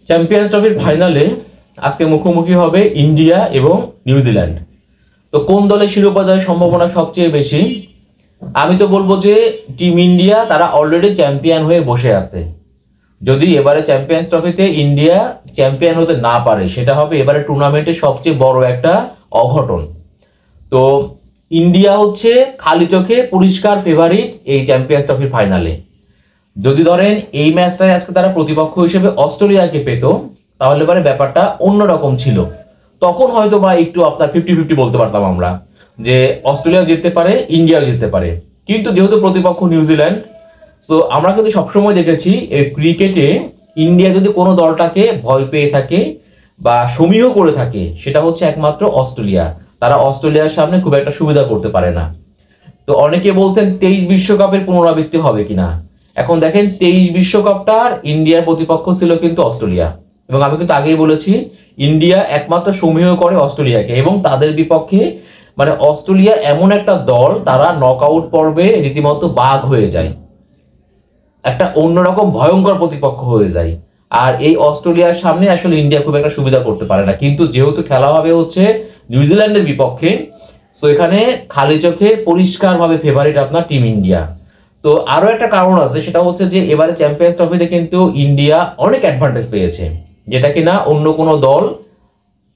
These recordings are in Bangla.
চ্যাম্পিয়ন্স ট্রফির ফাইনালে আজকে মুখোমুখি হবে ইন্ডিয়া এবং নিউজিল্যান্ড। তো কোন দলের শিরোপা জয়ের সম্ভাবনা সবচেয়ে বেশি? আমি তো বলবো যে টিম ইন্ডিয়া তারা অলরেডি চ্যাম্পিয়ন হয়ে বসে আছে। যদি এবারে চ্যাম্পিয়ন্স ট্রফিতে ইন্ডিয়া চ্যাম্পিয়ন হতে না পারে, সেটা হবে এবারে টুর্নামেন্টের সবচেয়ে বড় একটা অঘটন। তো ইন্ডিয়া হচ্ছে খালি চোখে পরিষ্কার ফেভারিট এই চ্যাম্পিয়ন্স ট্রফির ফাইনালে। যদি ধরেন এই ম্যাচটায় আজকে তারা প্রতিপক্ষ হিসেবে অস্ট্রেলিয়াকে পেত, তাহলে এবারে ব্যাপারটা অন্যরকম ছিল। তখন হয়তো বা একটু আপনার 50-50 বলতে পারতাম আমরা যে অস্ট্রেলিয়া জিততে পারে, ইন্ডিয়াও জিততে পারে। কিন্তু যেহেতু প্রতিপক্ষ নিউজিল্যান্ড, সো আমরা কিন্তু সবসময় দেখেছি এই ক্রিকেটে ইন্ডিয়া যদি কোনো দলটাকে ভয় পেয়ে থাকে বা সমীহ করে থাকে, সেটা হচ্ছে একমাত্র অস্ট্রেলিয়া। তারা অস্ট্রেলিয়ার সামনে খুব একটা সুবিধা করতে পারে না। তো অনেকে বলছেন 23 বিশ্বকাপের পুনরাবৃত্তি হবে কিনা। এখন দেখেন 23 বিশ্বকাপটার ইন্ডিয়ার প্রতিপক্ষ ছিল কিন্তু অস্ট্রেলিয়া, এবং আমি কিন্তু আগেই বলেছি ইন্ডিয়া একমাত্র সমীহ করে অস্ট্রেলিয়াকে, এবং তাদের বিপক্ষে মানে অস্ট্রেলিয়া এমন একটা দল, তারা নকআউট পর্বে রীতিমতো বাঘ হয়ে যায়, একটা অন্যরকম ভয়ঙ্কর প্রতিপক্ষ হয়ে যায়। আর এই অস্ট্রেলিয়ার সামনে আসলে ইন্ডিয়া খুব একটা সুবিধা করতে পারে না। কিন্তু যেহেতু খেলা হবে হচ্ছে নিউজিল্যান্ডের বিপক্ষে, সো এখানে খালি চোখে পরিষ্কারভাবে ফেভারিট আপনার টিম ইন্ডিয়া। তো আরো একটা কারণ আছে, সেটা হচ্ছে যে এবারে চ্যাম্পিয়ন্স ট্রফিতে কিন্তু ইন্ডিয়া অনেক অ্যাডভান্টেজ পেয়েছে, যেটা কিনা অন্য কোনো দল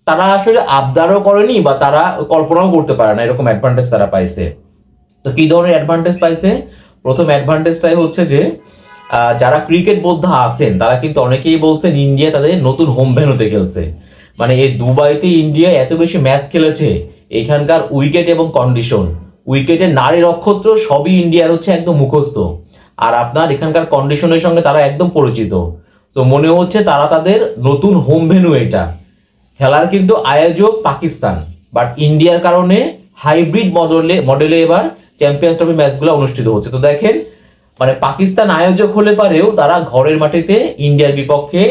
তারা আসলে আবদারও করেনি বা তারা কল্পনাও করতে পারে না, এরকম অ্যাডভান্টেজ তারা পাইছে। তো কি ধরনের অ্যাডভান্টেজ পাইছে? প্রথম অ্যাডভান্টেজটাই হচ্ছে যে যারা ক্রিকেট বোদ্ধা আছেন তারা কিন্তু অনেকেই বলছেন ইন্ডিয়া তাদের নতুন হোম ভেন্যুতে খেলছে। মানে এই দুবাইতে ইন্ডিয়া এত বেশি ম্যাচ খেলেছে, এখানকার উইকেট এবং কন্ডিশন, উইকেটের নারী নক্ষত্র সবই ইন্ডিয়ার হচ্ছে একদম মুখস্থ। আর আপনার এখানকার কন্ডিশনের সঙ্গে তারা একদম পরিচিত। তো মনে হচ্ছে তারা তাদের নতুন হোম ভেন্যু এটা। খেলার কিন্তু আয়োজক পাকিস্তান, বাট ইন্ডিয়ার কারণে হাইব্রিড মডেলে এবার চ্যাম্পিয়ন্স ট্রফি ম্যাচগুলো অনুষ্ঠিত হচ্ছে। তো দেখেন, মানে পাকিস্তান আয়োজক হলে পারেও তারা ঘরের মাটিতে ইন্ডিয়ার বিপক্ষে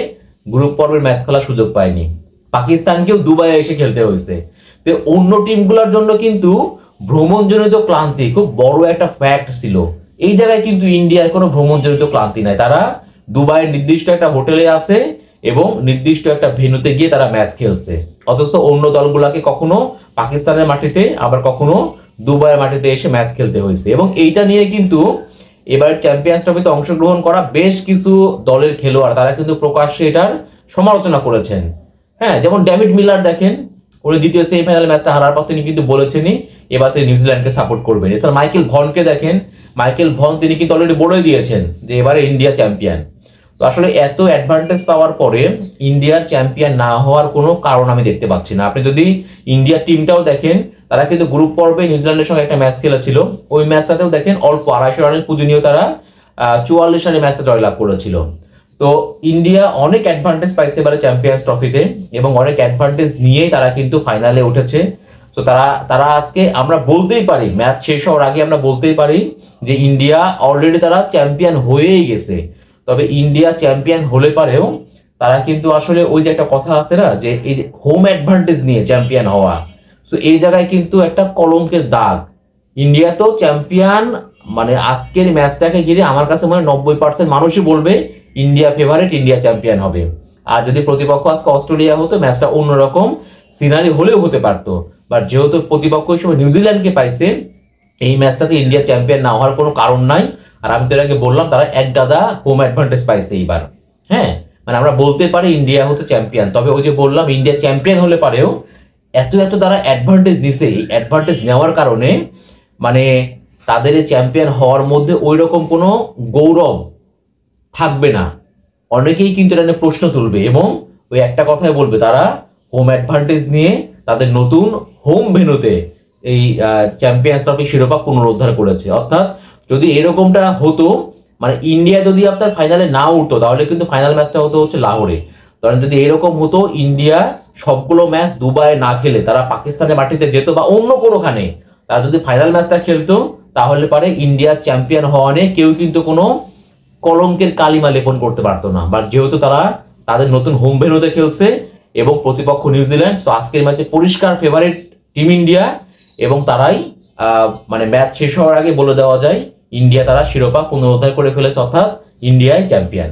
গ্রুপ পর্বের ম্যাচ খেলার সুযোগ পায়নি, পাকিস্তানকেও দুবাইয়ে এসে খেলতে হয়েছে। তো অন্য টিমগুলোর জন্য কিন্তু ভ্রমণজনিত ক্লান্তি খুব বড় একটা ফ্যাক্ট ছিল। এই জায়গায় কিন্তু ইন্ডিয়ার কোনো ভ্রমণজনিত ক্লান্তি নাই। তারা দুবাইয়ের নির্দিষ্ট একটা হোটেলে আছে এবং নির্দিষ্ট একটা ভেন্যুতে গিয়ে তারা ম্যাচ খেলছে। অথচ অন্য দলগুলোকে কখনো পাকিস্তানের মাটিতে, আবার কখনো দুবাইয়ের মাটিতে এসে ম্যাচ খেলতে হয়েছে। এবং এইটা নিয়ে কিন্তু এবার চ্যাম্পিয়ন্স ট্রফিতে অংশগ্রহণ করা বেশ কিছু দলের খেলোয়াড় তারা কিন্তু প্রকাশ্যে এটার সমালোচনা করেছেন। হ্যাঁ, যেমন ডেভিড মিলার দেখেন, উনি দ্বিতীয় সেমিফাইনাল ম্যাচটা হারার পর তিনি কিন্তু বলেছেনই এবার তিনি নিউজিল্যান্ডকে সাপোর্ট করবেন। এছাড়া মাইকেল ভনকে দেখেন, মাইকেল ভন তিনি কিন্তু অলরেডি বলে দিয়েছেন যে এবারে ইন্ডিয়া চ্যাম্পিয়ন। তো আসলে এত অ্যাডভান্টেজ পাওয়ার পরে ইন্ডিয়ার চ্যাম্পিয়ন না হওয়ার কোনো কারণ আমি দেখতে পাচ্ছি না। আপনি যদি ইন্ডিয়ার টিমটাও দেখেন, তারা কিন্তু গ্রুপ পর্বে নিউজিল্যান্ডের সঙ্গে একটা ম্যাচ খেলেছিল, ওই ম্যাচটাতেও দেখেন অল্প 250 রানের পুঁজি তারা 44 রানে ম্যাচটা জয়লাভ করেছিল। তো ইন্ডিয়া অনেক অ্যাডভান্টেজ পাইছে এবারে চ্যাম্পিয়ন্স ট্রফিতে, এবং অনেক অ্যাডভান্টেজ নিয়েই তারা কিন্তু ফাইনালে উঠেছে। তো তারা আজকে আমরা বলতেই পারি, ম্যাচ শেষ হওয়ার আগে আমরা বলতেই পারি যে ইন্ডিয়া অলরেডি তারা চ্যাম্পিয়ন হয়েই গেছে। তবে ইন্ডিয়া চ্যাম্পিয়ন হলে পারেও তারা কিন্তু আসলে ওই যে একটা কথা আছে না, যে এই যে হোম অ্যাডভান্টেজ নিয়ে চ্যাম্পিয়ন হওয়া, তো এই জায়গায় কিন্তু একটা কলঙ্কের দাগ। ইন্ডিয়া তো চ্যাম্পিয়ন, মানে আজকের ম্যাচটাকে ঘিরে আমার কাছে মনে হয় 90% মানুষই বলবে ইন্ডিয়া ফেভারিট, ইন্ডিয়া চ্যাম্পিয়ন হবে। আর যদি প্রতিপক্ষ আজকে অস্ট্রেলিয়া হতো, ম্যাচটা অন্যরকম সিনারি হলেও হতে পারতো। বাট যেহেতু প্রতিপক্ষ হিসেবে নিউজিল্যান্ডকে পাইছে, এই ম্যাচটাতে ইন্ডিয়া চ্যাম্পিয়ন না হওয়ার কোনো কারণ নাই। আর আমি তো এর আগে বললাম তারা এক গাদা হোম অ্যাডভান্টেজ পাইছে এইবার। হ্যাঁ, মানে আমরা বলতে পারি ইন্ডিয়া হচ্ছে চ্যাম্পিয়ন। তবে ওই যে বললাম ইন্ডিয়া চ্যাম্পিয়ন হলে পারেও এত তারা অ্যাডভান্টেজ নিছে, এই অ্যাডভান্টেজ নেওয়ার কারণে মানে তাদের এই চ্যাম্পিয়ন হওয়ার মধ্যে ওই রকম কোনো গৌরব থাকবে না। অনেকেই কিন্তু এটা নিয়ে প্রশ্ন তুলবে এবং ওই একটা কথাই বলবে তারা হোম অ্যাডভান্টেজ নিয়ে তাদের নতুন হোম ভেন্যুতে এই চ্যাম্পিয়ন্স ট্রফি শিরোপা পুনরুদ্ধার করেছে। অর্থাৎ যদি এরকমটা হতো, মানে ইন্ডিয়া যদি আপনার ফাইনালে না উঠতো, তাহলে কিন্তু ফাইনাল ম্যাচটা হতো হচ্ছে লাহোরে। কারণ যদি এরকম হতো, ইন্ডিয়া সবগুলো ম্যাচ দুবাইয়ে না খেলে তারা পাকিস্তানের মাটিতে যেত বা অন্য কোনোখানে তারা যদি ফাইনাল ম্যাচটা খেলতো, তাহলে পারে ইন্ডিয়া চ্যাম্পিয়ন হওয়া নিয়ে কেউ কিন্তু কোনো কলঙ্কের কালিমা লেপন করতে পারতো না। বাট যেহেতু তারা তাদের নতুন হোম ভেন্যুতে খেলছে এবং প্রতিপক্ষ নিউজিল্যান্ড, তো আজকের ম্যাচে পরিষ্কার ফেভারিট টিম ইন্ডিয়া, এবং তারাই মানে ম্যাচ শেষ হওয়ার আগে বলে দেওয়া যায় ইন্ডিয়া তারা শিরোপা পুনরুদ্ধার করে ফেলেছে, অর্থাৎ ইন্ডিয়াই চ্যাম্পিয়ন।